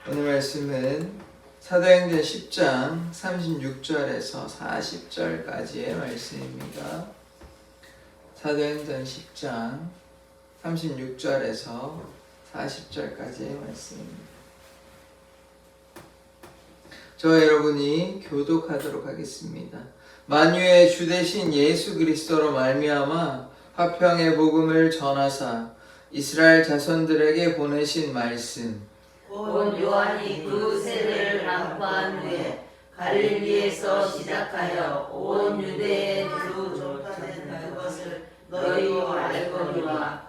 오늘 말씀은 사도행전 10장 36절에서 40절까지의 말씀입니다. 사도행전 10장 36절에서 40절까지의 말씀입니다. 저와 여러분이 교독하도록 하겠습니다. 만유의 주 되신 예수 그리스도로 말미암아 화평의 복음을 전하사 이스라엘 자손들에게 보내신 말씀 곧 요한이 그 세례를 납부한 후에 갈릴리에서 시작하여 온 유대에 두루 전파된 그것을 너희가 알거니와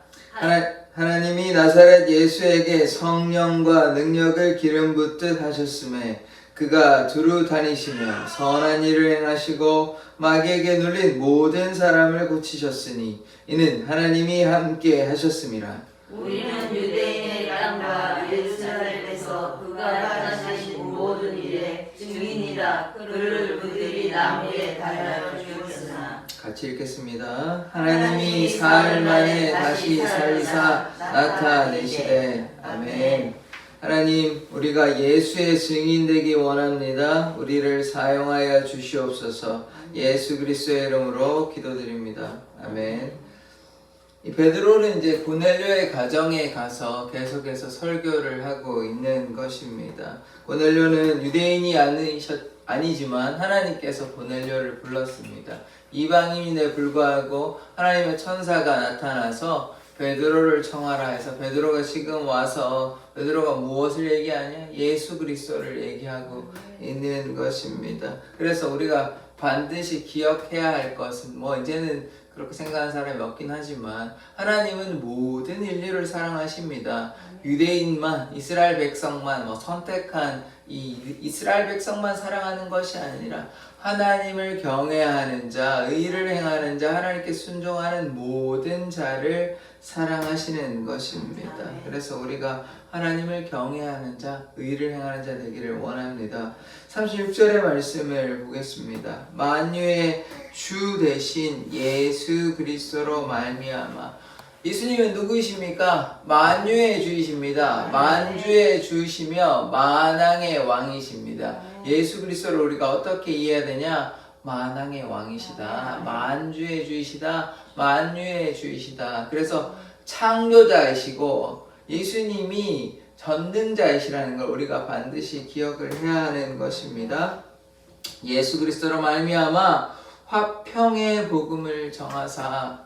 하나님이 나사렛 예수에게 성령과 능력을 기름 붓듯 하셨음에 그가 두루 다니시며 선한 일을 행하시고 마귀에게 눌린 모든 사람을 고치셨으니 이는 하나님이 함께 하셨음이라. 우리는 유대인의 땅과 예루살렘에서 그가 하신 모든 일의 증인이라. 그를 그들이 나무에 달아 죽였으나 같이 읽겠습니다. 하나님이 사흘 만에 다시 살리사 나타내시되. 아멘. 하나님, 우리가 예수의 증인되기 원합니다. 우리를 사용하여 주시옵소서. 예수 그리스도의 이름으로 기도드립니다. 아멘. 이 베드로는 이제 고넬료의 가정에 가서 계속해서 설교를 하고 있는 것입니다. 고넬료는 유대인이 아니지만 하나님께서 고넬료를 불렀습니다. 이방인에 불구하고 하나님의 천사가 나타나서 베드로를 청하라 해서 베드로가 지금 와서 베드로가 무엇을 얘기하냐? 예수 그리스도를 얘기하고 있는 것입니다. 그래서 우리가 반드시 기억해야 할 것은 이제는 그렇게 생각하는 사람이 없긴 하지만 하나님은 모든 인류를 사랑하십니다. 유대인만, 이스라엘 백성만 선택한 이 이스라엘 백성만 사랑하는 것이 아니라 하나님을 경외하는 자, 의를 행하는 자, 하나님께 순종하는 모든 자를 사랑하시는 것입니다. 그래서 우리가 하나님을 경외하는 자, 의를 행하는 자 되기를 원합니다. 36절의 말씀을 보겠습니다. 만유의 주 되신 예수 그리스도로 말미암아. 예수님은 누구이십니까? 만유의 주이십니다. 만주의 주이시며 만왕의 왕이십니다. 예수 그리스도를 우리가 어떻게 이해해야 되냐? 만왕의 왕이시다. 만주의 주이시다. 만유의 주이시다. 그래서 창조자이시고 예수님이 전능자이시라는 걸 우리가 반드시 기억을 해야 하는 것입니다. 예수 그리스도로 말미암아 화평의 복음을 정하사.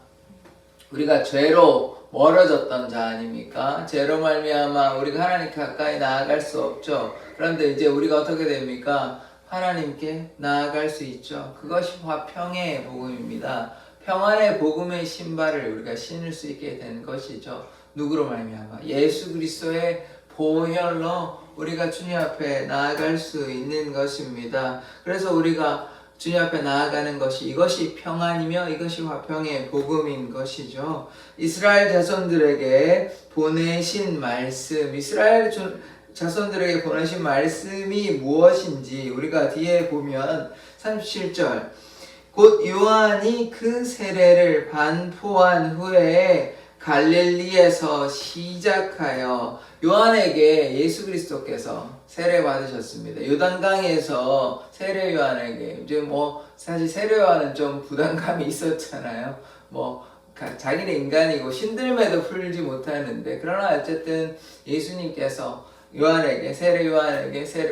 우리가 죄로 멀어졌던 자 아닙니까? 죄로 말미암아 우리가 하나님께 가까이 나아갈 수 없죠. 그런데 이제 우리가 어떻게 됩니까? 하나님께 나아갈 수 있죠. 그것이 화평의 복음입니다. 평안의 복음의 신발을 우리가 신을 수 있게 된 것이죠. 누구로 말미암아? 예수 그리스도의 보혈로 우리가 주님 앞에 나아갈 수 있는 것입니다. 그래서 우리가 주님 앞에 나아가는 것이 이것이 평안이며 이것이 화평의 복음인 것이죠. 이스라엘 자손들에게 보내신 말씀, 이스라엘 자손들에게 보내신 말씀이 무엇인지 우리가 뒤에 보면 37절 곧 요한이 그 세례를 반포한 후에 갈릴리에서 시작하여 요한에게 예수 그리스도께서 세례 받으셨습니다. 요단강에서 세례 요한에게 이제 사실 세례 요한은 좀 부담감이 있었잖아요. 자기는 인간이고 신들매도 풀지 못하는데 그러나 어쨌든 예수님께서 요한에게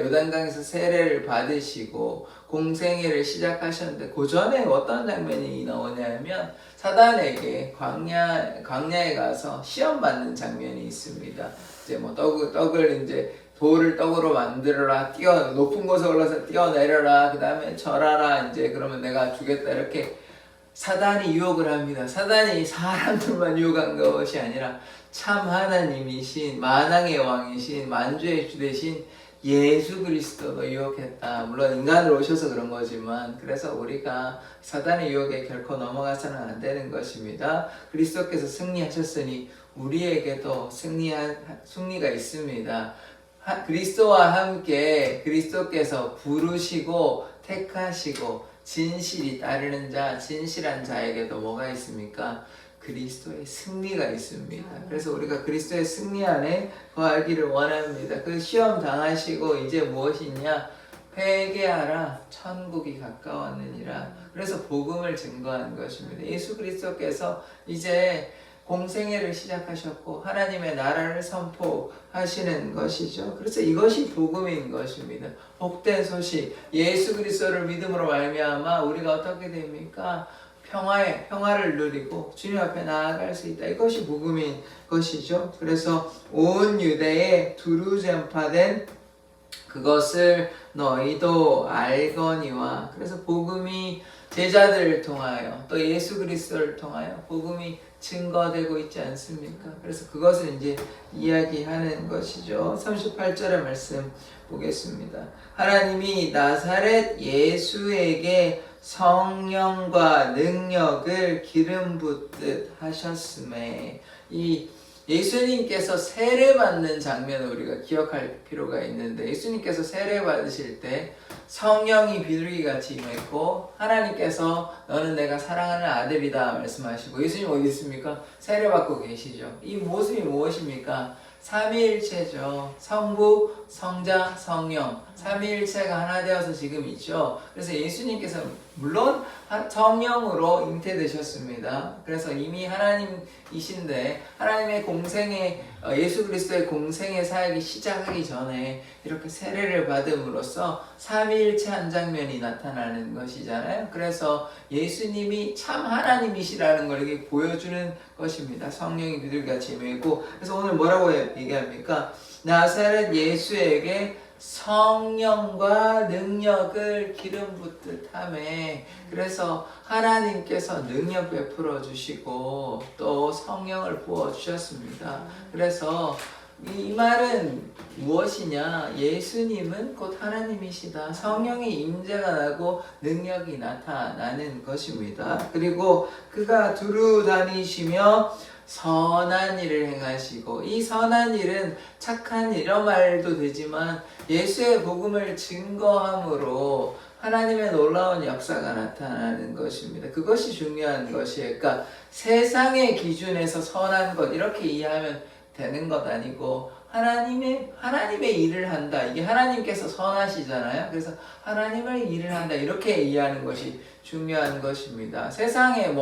요단강에서 세례를 받으시고 공생애를 시작하셨는데 그 전에 어떤 장면이 나오냐면 사단에게 광야에 가서 시험 받는 장면이 있습니다. 이제 떡을 이제 돌을 떡으로 만들어라, 높은 곳에 올라서 뛰어내려라, 그 다음에 절하라, 이제 그러면 내가 주겠다, 이렇게 사단이 유혹을 합니다. 사단이 사람들만 유혹한 것이 아니라 참 하나님이신 만왕의 왕이신 만주의 주 되신 예수 그리스도도 유혹했다. 물론 인간으로 오셔서 그런 거지만 그래서 우리가 사단의 유혹에 결코 넘어가서는 안 되는 것입니다. 그리스도께서 승리하셨으니 우리에게도 승리가 있습니다. 그리스도와 함께 그리스도께서 부르시고 택하시고 진실이 따르는 자, 진실한 자에게도 뭐가 있습니까? 그리스도의 승리가 있습니다. 그래서 우리가 그리스도의 승리 안에 거하기를 원합니다. 그 시험 당하시고 이제 무엇이냐? 회개하라, 천국이 가까웠느니라. 그래서 복음을 증거하는 것입니다. 예수 그리스도께서 이제 공생애를 시작하셨고 하나님의 나라를 선포하시는 것이죠. 그래서 이것이 복음인 것입니다. 복된 소식, 예수 그리스도를 믿음으로 말미암아 우리가 어떻게 됩니까? 평화를 누리고 주님 앞에 나아갈 수 있다. 이것이 복음인 것이죠. 그래서 온 유대에 두루 전파된 그것을 너희도 알거니와. 그래서 복음이 제자들을 통하여 또 예수 그리스도를 통하여 복음이 증거되고 있지 않습니까? 그래서 그것을 이제 이야기하는 것이죠. 38절의 말씀 보겠습니다. 하나님이 나사렛 예수에게 성령과 능력을 기름 붓듯 하셨음에, 이 예수님께서 세례 받는 장면을 우리가 기억할 필요가 있는데, 예수님께서 세례 받으실 때 성령이 비둘기같이 임했고 하나님께서 너는 내가 사랑하는 아들이다 말씀하시고, 예수님 어디 있습니까? 세례 받고 계시죠. 이 모습이 무엇입니까? 삼위일체죠. 성부, 성자, 성령, 삼위일체가 하나 되어서 지금 있죠. 그래서 예수님께서 물론 성령으로 잉태되셨습니다. 그래서 이미 하나님이신데 하나님의 공생의 예수 그리스도의 공생의 사역이 시작하기 전에 이렇게 세례를 받음으로써 삼위일체 한 장면이 나타나는 것이잖아요. 그래서 예수님이 참 하나님이시라는 걸 이렇게 보여주는 것입니다. 성령이 비둘기같이 임했고, 그래서 오늘 뭐라고 얘기합니까? 나사렛 예수에게 성령과 능력을 기름 붓듯 하매, 그래서 하나님께서 능력 베풀어 주시고 또 성령을 부어 주셨습니다. 그래서 이 말은 무엇이냐? 예수님은 곧 하나님이시다. 성령의 임재가 나고 능력이 나타나는 것입니다. 그리고 그가 두루 다니시며 선한 일을 행하시고, 이 선한 일은 착한 일, 이런 말도 되지만 예수의 복음을 증거함으로 하나님의 놀라운 역사가 나타나는 것입니다. 그것이 중요한 것이에요. 그러니까 세상의 기준에서 선한 것 이렇게 이해하면 되는 것 아니고, 하나님의 일을 한다. 이게 하나님께서 선하시잖아요. 그래서 하나님의 일을 한다. 이렇게 이해하는 것이 중요한 것입니다. 세상에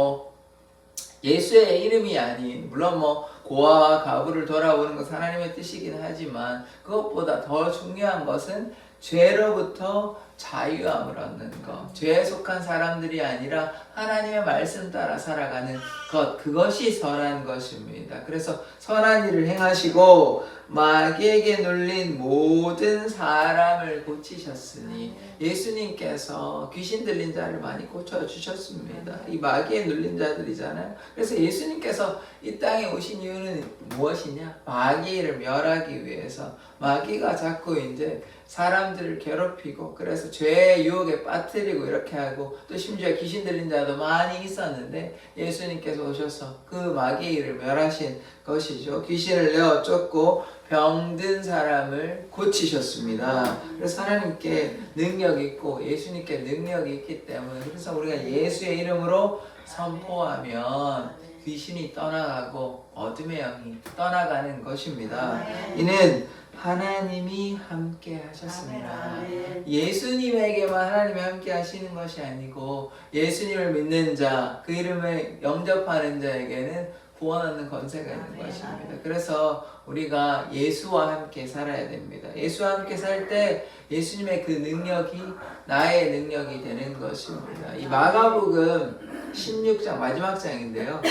예수의 이름이 아닌, 물론 고아와 가부를 돌아오는 것은 하나님의 뜻이긴 하지만 그것보다 더 중요한 것은 죄로부터 자유함을 얻는 것, 죄에 속한 사람들이 아니라 하나님의 말씀 따라 살아가는 것, 그것이 선한 것입니다. 그래서 선한 일을 행하시고 마귀에게 눌린 모든 사람을 고치셨으니, 예수님께서 귀신 들린 자를 많이 고쳐주셨습니다. 이 마귀에 눌린 자들이잖아요. 그래서 예수님께서 이 땅에 오신 이유는 무엇이냐? 마귀를 멸하기 위해서. 마귀가 자꾸 이제 사람들을 괴롭히고, 그래서 죄의 유혹에 빠뜨리고 이렇게 하고, 또 심지어 귀신 들린 자도 많이 있었는데 예수님께서 오셔서 그 마귀의 일을 멸하신 것이죠. 귀신을 내어 쫓고 병든 사람을 고치셨습니다. 그래서 하나님께 능력이 있고 예수님께 능력이 있기 때문에, 그래서 우리가 예수의 이름으로 선포하면 귀신이 떠나가고 어둠의 영이 떠나가는 것입니다. 이는 하나님이 함께 하셨습니다. 예수님에게만 하나님이 함께 하시는 것이 아니고, 예수님을 믿는 자, 그 이름을 영접하는 자에게는 구원 얻는 권세가 있는 것입니다. 그래서 우리가 예수와 함께 살아야 됩니다. 예수와 함께 살 때 예수님의 그 능력이 나의 능력이 되는 것입니다. 이 마가복음 16장 마지막 장인데요.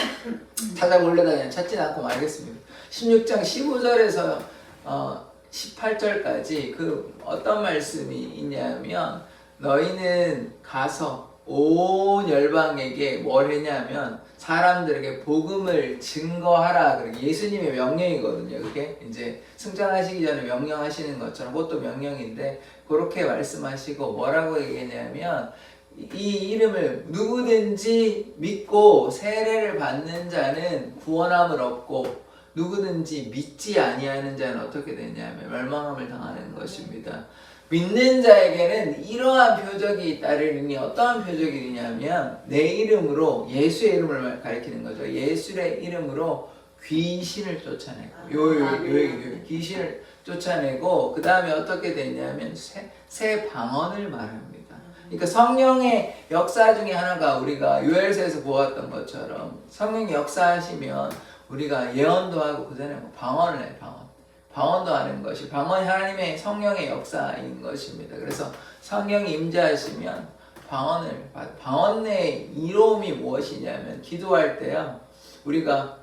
찾아보려다 그냥 찾진 않고 말겠습니다. 16장 15절에서 18절까지 그 어떤 말씀이 있냐면, 너희는 가서 온 열방에게 뭘 했냐면 사람들에게 복음을 증거하라. 예수님의 명령이거든요. 그게 이제 승천하시기 전에 명령하시는 것처럼 그것도 명령인데, 그렇게 말씀하시고 뭐라고 얘기했냐면, 이 이름을 누구든지 믿고 세례를 받는 자는 구원함을 얻고, 누구든지 믿지 아니하는 자는 어떻게 되냐면 멸망함을 당하는 것입니다. 믿는 자에게는 이러한 표적이 따르니 어떠한 표적이냐면 내 이름으로 예수의 이름을 가리키는 거죠. 예수의 이름으로 귀신을 쫓아내고 요 귀신을 쫓아내고 그 다음에 어떻게 되냐면 새 방언을 말합니다. 그러니까 성령의 역사 중에 하나가 우리가 요엘서에서 보았던 것처럼 성령이 역사하시면 우리가 예언도 하고 그 전에 방언을 해요. 방언도 하는 것이 방언이 하나님의 성령의 역사인 것입니다. 그래서 성령이 임재하시면 방언의 이로움이 무엇이냐면 기도할 때요 우리가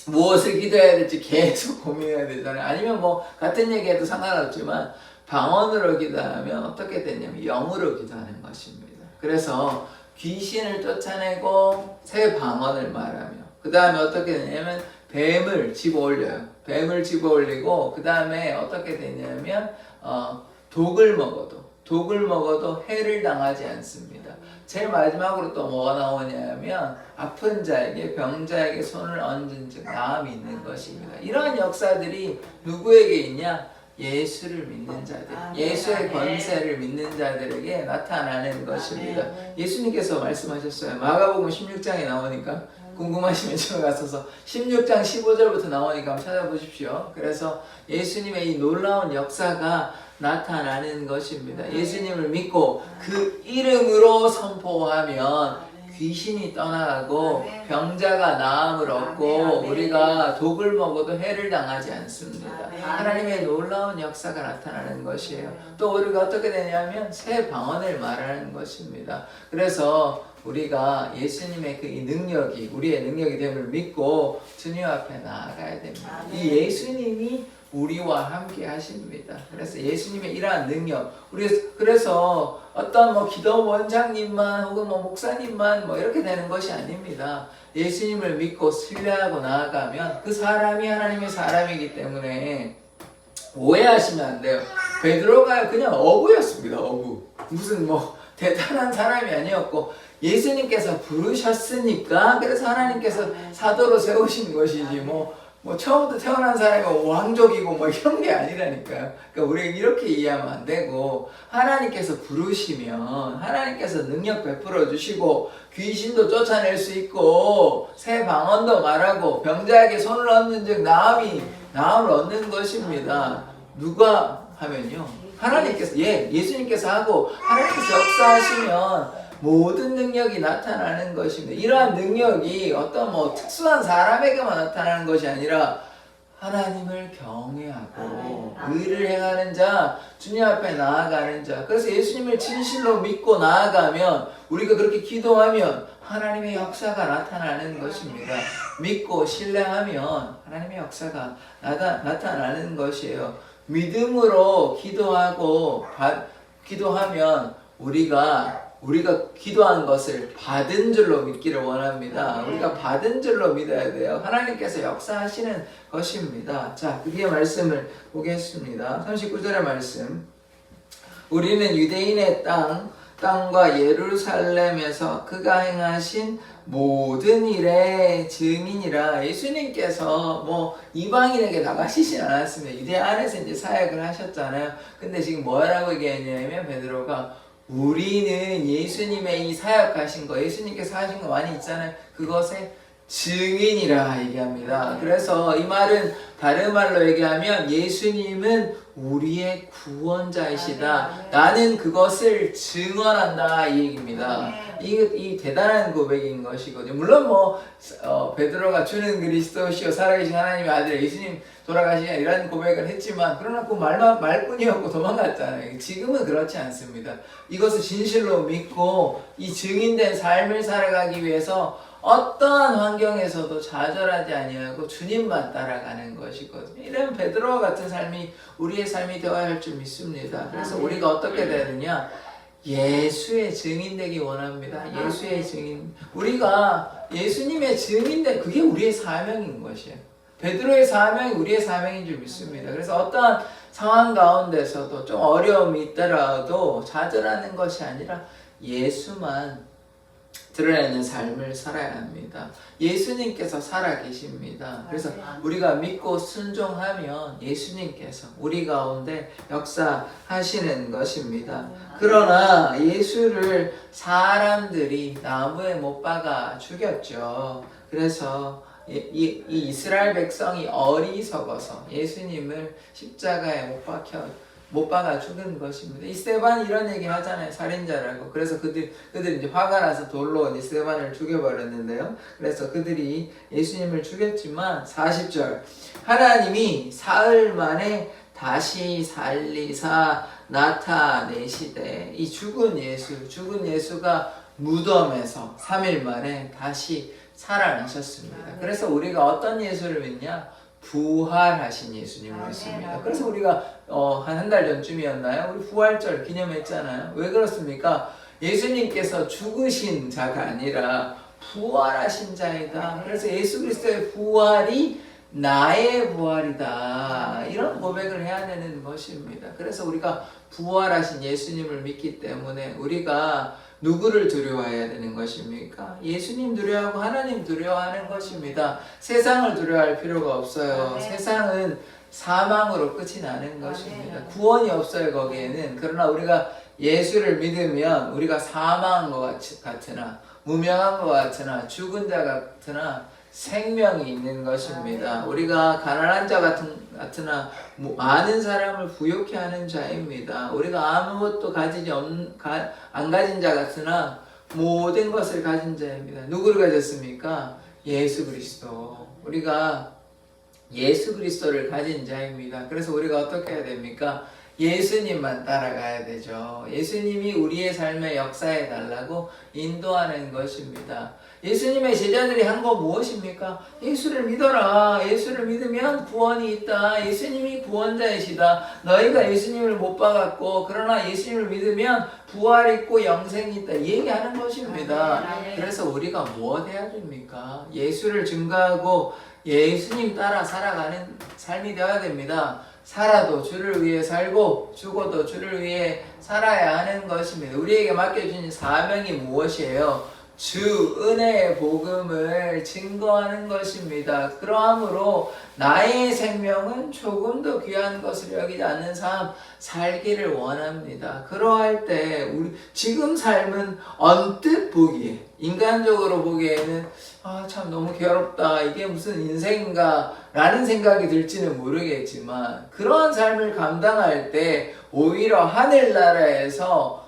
무엇을 기도해야 될지 계속 고민해야 되잖아요. 아니면 뭐 같은 얘기해도 상관없지만 방언으로 기도하면 어떻게 되냐면 영으로 기도하는 것입니다. 그래서 귀신을 쫓아내고 새 방언을 말하며 그 다음에 어떻게 되냐면 뱀을 집어올려요. 뱀을 집어올리고 그 다음에 어떻게 되냐면 독을 먹어도 해를 당하지 않습니다. 제일 마지막으로 또 뭐가 나오냐면 아픈 자에게 병자에게 손을 얹은 즉 나음이 있는 것입니다. 이러한 역사들이 누구에게 있냐? 예수를 믿는 자들, 예수의 권세를 믿는 자들에게 나타나는 것입니다. 예수님께서 말씀하셨어요. 마가복음 16장에 나오니까 궁금하시면 저기 가서 16장 15절부터 나오니까 한번 찾아보십시오. 그래서 예수님의 이 놀라운 역사가 나타나는 것입니다. 예수님을 믿고 그 이름으로 선포하면 귀신이 떠나가고 병자가 나음을 얻고 우리가 독을 먹어도 해를 당하지 않습니다. 하나님의 놀라운 역사가 나타나는 것이에요. 또 우리가 어떻게 되냐면 새 방언을 말하는 것입니다. 그래서 우리가 예수님의 그 능력이 우리의 능력이 됨을 믿고 주님 앞에 나아가야 됩니다. 이 예수님이 우리와 함께 하십니다. 그래서 예수님의 이러한 능력, 그래서 어떤 뭐 기도 원장님만 혹은 뭐 목사님만 뭐 이렇게 되는 것이 아닙니다. 예수님을 믿고 신뢰하고 나아가면 그 사람이 하나님의 사람이기 때문에 오해하시면 안 돼요. 베드로가 그냥 어부였습니다. 어부. 무슨 뭐 대단한 사람이 아니었고 예수님께서 부르셨으니까 그래서 하나님께서 사도로 세우신 것이지 뭐 처음부터 태어난 사람이 왕족이고 뭐 이런 게 아니라니까요. 그러니까 우리가 이렇게 이해하면 안 되고 하나님께서 부르시면 하나님께서 능력 베풀어 주시고 귀신도 쫓아낼 수 있고 새 방언도 말하고 병자에게 손을 얹는 즉 나음을 얻는 것입니다. 누가 하면요. 하나님께서 예수님께서 하고 하나님께서 역사하시면 모든 능력이 나타나는 것입니다. 이러한 능력이 어떤 뭐 특수한 사람에게만 나타나는 것이 아니라 하나님을 경외하고 의를 행하는 자, 주님 앞에 나아가는 자. 그래서 예수님을 진실로 믿고 나아가면 우리가 그렇게 기도하면 하나님의 역사가 나타나는 것입니다. 믿고 신뢰하면 하나님의 역사가 나타나는 것이에요. 믿음으로 기도하면 우리가 기도한 것을 받은 줄로 믿기를 원합니다. 우리가 받은 줄로 믿어야 돼요. 하나님께서 역사하시는 것입니다. 자, 그의 말씀을 보겠습니다. 39절의 말씀. 우리는 유대인의 땅과 예루살렘에서 그가 행하신 모든 일의 증인이라. 예수님께서 뭐 이방인에게 나가시진 않았습니다. 유대 안에서 이제 사역을 하셨잖아요. 근데 지금 뭐라고 얘기했냐면 베드로가 우리는 예수님의 이 사역하신 거, 예수님께서 하신 거 많이 있잖아요. 그것의 증인이라 얘기합니다. 그래서 이 말은 다른 말로 얘기하면 예수님은 우리의 구원자이시다. 나는 그것을 증언한다 이 얘기입니다. 이 대단한 고백인 것이거든요. 물론 베드로가 주는 그리스도시요 살아계신 하나님의 아들 예수님 돌아가시냐 이런 고백을 했지만 그러나 그 말뿐이었고 도망갔잖아요. 지금은 그렇지 않습니다. 이것을 진실로 믿고 이 증인된 삶을 살아가기 위해서 어떠한 환경에서도 좌절하지 아니하고 주님만 따라가는 것이거든요. 이런 베드로와 같은 삶이 우리의 삶이 되어야 할 줄 믿습니다. 그래서 우리가 어떻게 되느냐? 예수의 증인 되기 원합니다. 예수의 증인. 우리가 예수님의 증인된 그게 우리의 사명인 것이에요. 베드로의 사명이 우리의 사명인 줄 믿습니다. 그래서 어떠한 상황 가운데서도 좀 어려움이 있더라도 좌절하는 것이 아니라 예수만 드러내는 삶을 살아야 합니다. 예수님께서 살아계십니다. 그래서 우리가 믿고 순종하면 예수님께서 우리 가운데 역사하시는 것입니다. 그러나 예수를 사람들이 나무에 못 박아 죽였죠. 그래서 이 이스라엘 백성이 어리석어서 예수님을 십자가에 못 박아 죽은 것입니다. 이 스데반이 이런 얘기 하잖아요. 살인자라고. 그래서 그들이 이제 화가 나서 돌로 이제 스데반을 죽여버렸는데요. 그래서 그들이 예수님을 죽였지만 40절 하나님이 사흘 만에 다시 살리사 나타내시되 이 죽은 예수가 무덤에서 3일 만에 다시 살아나셨습니다. 그래서 우리가 어떤 예수를 믿냐? 부활하신 예수님을 믿습니다. 그래서 우리가 한 달 전쯤이었나요? 우리 부활절 기념했잖아요. 왜 그렇습니까? 예수님께서 죽으신 자가 아니라 부활하신 자이다. 그래서 예수 그리스도의 부활이 나의 부활이다. 이런 고백을 해야 되는 것입니다. 그래서 우리가 부활하신 예수님을 믿기 때문에 우리가 누구를 두려워해야 되는 것입니까? 예수님 두려워하고 하나님 두려워하는 것입니다. 세상을 두려워할 필요가 없어요. 세상은 사망으로 끝이 나는 것입니다. 구원이 없어요, 거기에는. 그러나 우리가 예수를 믿으면 우리가 사망한 것 같으나 무명한 것 같으나 죽은 자 같으나 생명이 있는 것입니다. 우리가 가난한 자 같으나 많은 사람을 부욕해 하는 자입니다. 우리가 아무것도 안 가진 자 같으나 모든 것을 가진 자입니다. 누구를 가졌습니까? 예수 그리스도. 우리가 예수 그리스도를 가진 자입니다. 그래서 우리가 어떻게 해야 됩니까? 예수님만 따라가야 되죠. 예수님이 우리의 삶에 역사해 달라고 인도하는 것입니다. 예수님의 제자들이 한 거 무엇입니까? 예수를 믿어라. 예수를 믿으면 구원이 있다. 예수님이 구원자이시다. 너희가 예수님을 못 박았고 그러나 예수님을 믿으면 부활이 있고 영생이 있다. 얘기하는 것입니다. 그래서 우리가 무엇 해야 됩니까? 예수를 증거하고 예수님 따라 살아가는 삶이 되어야 됩니다. 살아도 주를 위해 살고 죽어도 주를 위해 살아야 하는 것입니다. 우리에게 맡겨주신 사명이 무엇이에요? 주 은혜의 복음을 증거하는 것입니다. 그러함으로 나의 생명은 조금도 귀한 것을 여기지 않는 삶 살기를 원합니다. 그러할 때 우리 지금 삶은 언뜻 보기에 인간적으로 보기에는 참 너무 괴롭다. 이게 무슨 인생인가 라는 생각이 들지는 모르겠지만 그러한 삶을 감당할 때 오히려 하늘나라에서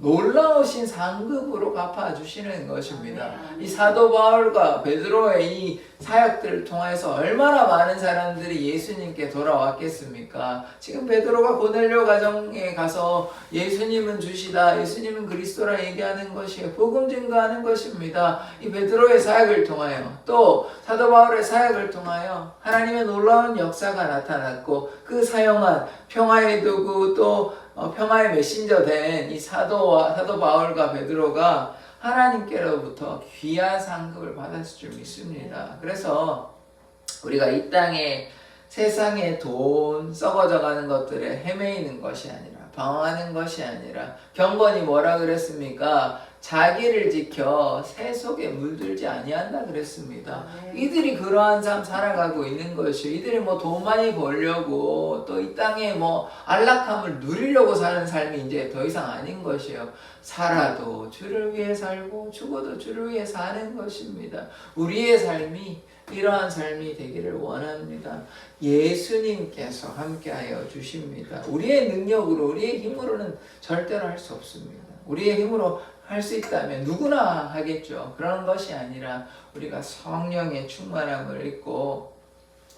놀라우신 상급으로 갚아주시는 것입니다. 이 사도 바울과 베드로의 이 사역들을 통해서 얼마나 많은 사람들이 예수님께 돌아왔겠습니까? 지금 베드로가 고넬료 가정에 가서 예수님은 주시다, 예수님은 그리스도라 얘기하는 것이에요. 복음 증거하는 것입니다. 이 베드로의 사역을 통하여 또 사도 바울의 사역을 통하여 하나님의 놀라운 역사가 나타났고 그 사용한 평화의 도구 또 평화의 메신저 된 이 사도 바울과 베드로가 하나님께로부터 귀한 상급을 받았을 줄 믿습니다. 그래서 우리가 이 땅에 세상의 돈 썩어져 가는 것들에 헤매이는 것이 아니라 방황하는 것이 아니라 경건이 뭐라 그랬습니까? 자기를 지켜 새 속에 물들지 아니한다 그랬습니다. 이들이 그러한 삶 살아가고 있는 것이요. 이들이 돈 많이 벌려고 또 이 땅에 안락함을 누리려고 사는 삶이 이제 더 이상 아닌 것이요. 살아도 주를 위해 살고 죽어도 주를 위해 사는 것입니다. 우리의 삶이 이러한 삶이 되기를 원합니다. 예수님께서 함께하여 주십니다. 우리의 능력으로 우리의 힘으로는 절대로 할 수 없습니다. 우리의 힘으로 할 수 있다면 누구나 하겠죠. 그런 것이 아니라 우리가 성령의 충만함을 입고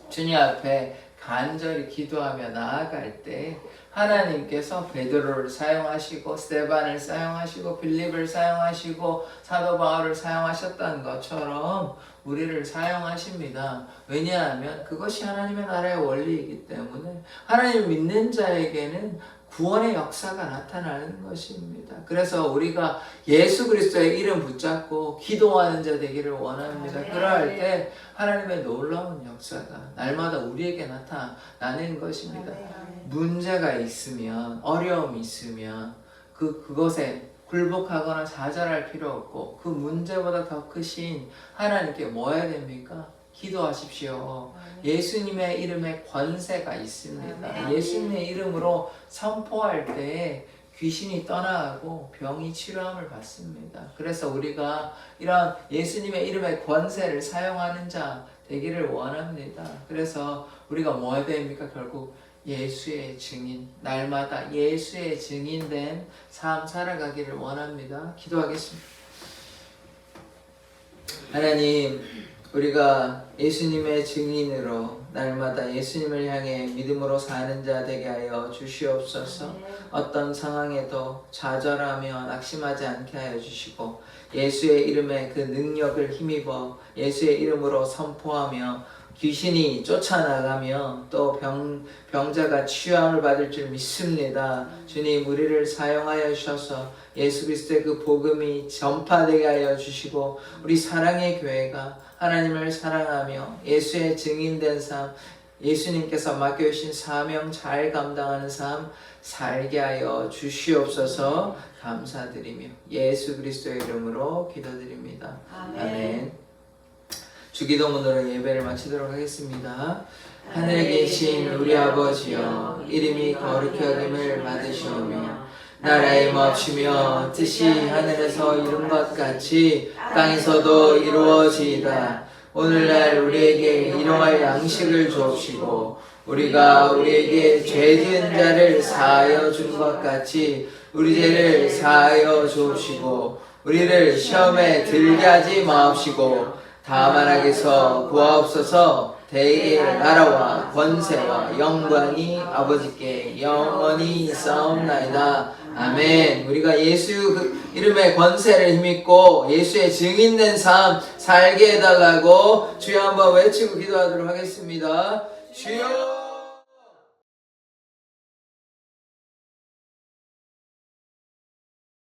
주님 앞에 간절히 기도하며 나아갈 때 하나님께서 베드로를 사용하시고 스데반을 사용하시고 빌립을 사용하시고 사도 바울을 사용하셨던 것처럼 우리를 사용하십니다. 왜냐하면 그것이 하나님의 나라의 원리이기 때문에 하나님 믿는 자에게는 구원의 역사가 나타나는 것입니다. 그래서 우리가 예수 그리스도의 이름 붙잡고 기도하는 자 되기를 원합니다. 그럴 때 하나님의 놀라운 역사가 날마다 우리에게 나타나는 것입니다. 문제가 있으면 어려움이 있으면 그것에 굴복하거나 좌절할 필요 없고 그 문제보다 더 크신 하나님께 뭐 해야 됩니까? 기도하십시오. 예수님의 이름에 권세가 있습니다. 예수님의 이름으로 선포할 때 귀신이 떠나가고 병이 치료함을 받습니다. 그래서 우리가 이런 예수님의 이름의 권세를 사용하는 자 되기를 원합니다. 그래서 우리가 뭐 해야 됩니까? 결국 예수의 증인, 날마다 예수의 증인된 삶 살아가기를 원합니다. 기도하겠습니다. 하나님, 우리가 예수님의 증인으로 날마다 예수님을 향해 믿음으로 사는 자 되게 하여 주시옵소서. 어떤 상황에도 좌절하며 낙심하지 않게 하여 주시고 예수의 이름에 그 능력을 힘입어 예수의 이름으로 선포하며 귀신이 쫓아나가며 또 병자가 치유함을 받을 줄 믿습니다. 주님, 우리를 사용하여 주셔서 예수 그리스도의 그 복음이 전파되게 하여 주시고 우리 사랑의 교회가 하나님을 사랑하며 예수의 증인된 삶, 예수님께서 맡겨주신 사명 잘 감당하는 삶 살게 하여 주시옵소서. 감사드리며 예수 그리스도의 이름으로 기도드립니다. 아멘. 주기도문으로 예배를 마치도록 하겠습니다. 하늘에 계신 우리 아버지여, 이름이 거룩히 여김을 받으시오며 나라의 몹시며 뜻이 하늘에서 이룬 것 같이 땅에서도 이루어지이다. 오늘날 우리에게 일용할 양식을 주옵시고 우리가 우리에게 죄지은 자를 사하여 준 것 같이 우리 죄를 사하여 주옵시고 우리를 시험에 들게 하지 마옵시고 다만 악에서 구하옵소서. 대개 나라와 권세와 영광이 아버지께 영원히 있사옵나이다. 아멘. 우리가 예수 그 이름의 권세를 힘입고 예수의 증인된 삶 살게 해달라고 주여 한번 외치고 기도하도록 하겠습니다. 주여.